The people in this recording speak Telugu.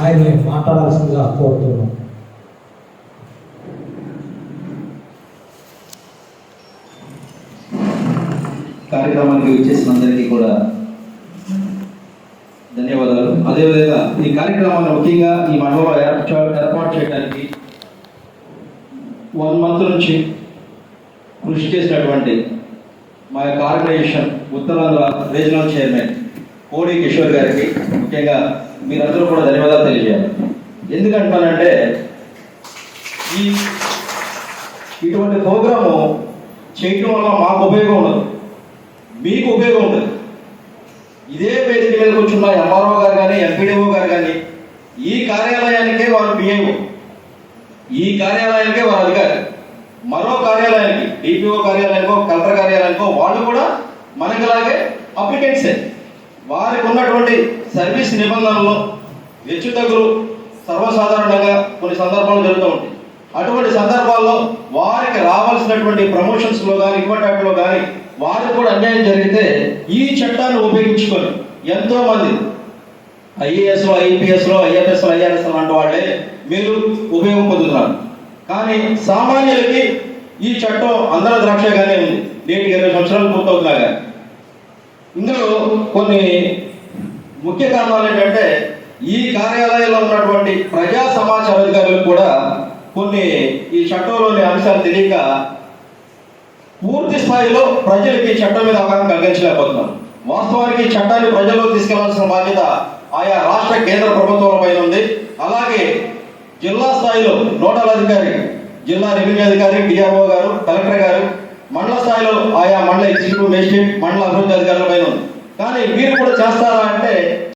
ఆయన్ని మాట్లాడాల్సిందిగా కోరుతున్నాం. కార్యక్రమానికి వచ్చేసిన అందరికీ కూడా ధన్యవాదాలు. అదేవిధంగా ఈ కార్యక్రమాన్ని ముఖ్యంగా ఈ మండలంలో ఏర్పాటు చేయడానికి 1 month నుంచి కృషి చేసినటువంటి మా యొక్క ఆర్గనైజేషన్ ఉత్తరాంధ్ర రీజనల్ చైర్మన్ కోడి కిషోర్ గారికి ముఖ్యంగా మీరందరూ కూడా ధన్యవాదాలు తెలియజేయాలి. ఎందుకంటానంటే ఇటువంటి ప్రోగ్రాము చేయటం వల్ల మాకు ఉపయోగం ఉండదు, మీకు ఉపయోగం ఉంటుంది. ఇదే వేదిక మీద కూర్చున్న ఎంఆర్ఓ గారు కానీ ఎంపీడీఓ గారు కానీ ఈ కార్యాలయానికే వారు పిఏఓ, ఈ కార్యాలయానికే వారు అధికారి. మరో కార్యాలయానికి డిపిఓ కార్యాలయానికో కలెక్టర్ కార్యాలయానికో వాళ్ళు కూడా మనకిలాగే అప్లికెంట్సే. వారికి ఉన్నటువంటి సర్వీస్ నిబంధనలు హెచ్చుతగ్గులు సర్వసాధారణంగా కొన్ని సందర్భాలు జరుగుతూ ఉంటాయి. అటువంటి సందర్భాల్లో వారికి రావాల్సినటువంటి ప్రమోషన్స్లో కానీ ఇవ్వటాట్లో కానీ వారికి కూడా అన్యాయం జరిగితే ఈ చట్టాన్ని ఉపయోగించుకొని ఎంతో మంది ఐఏఎస్లో ఐపీఎస్లో ఐఎఫ్ఎస్లో ఐఆర్ఎస్ లాంటి వాళ్ళే మీరు ఉపయోగం పొందుతున్నారు. కానీ సామాన్యులకి ఈ చట్టం అందరూ ద్రాక్షగానే ఉంది. నేటికి 20 సంవత్సరాలు పూర్తవుతున్నా కానీ ఇందులో కొన్ని ముఖ్య కారణాలు ఏంటంటే ఈ కార్యాలయంలో ఉన్నటువంటి ప్రజా సమాచార అధికారులకు కూడా కొన్ని ఈ చట్టంలోని అంశాలు తెలియక పూర్తి స్థాయిలో ప్రజలకి చట్టం మీద అవగాహన కలిగించలేకపోతున్నారు. వాస్తవానికి చట్టాన్ని ప్రజల్లో తీసుకెళ్లాల్సిన బాధ్యత ఆయా రాష్ట్ర కేంద్ర ప్రభుత్వాలపై ఉంది. అలాగే జిల్లా స్థాయిలో నోడల్ అధికారి, జిల్లా రెవెన్యూ అధికారి, డిఆర్ఓ గారు, కలెక్టర్ గారు, మండల స్థాయిలో ఆయా మండల ఎగ్జిక్యూటివ్ మేజిస్ట్రేట్, మండల అభివృద్ధి అధికారుల పైన ఉంది. కానీ మీరు కూడా చేస్తారా అంటే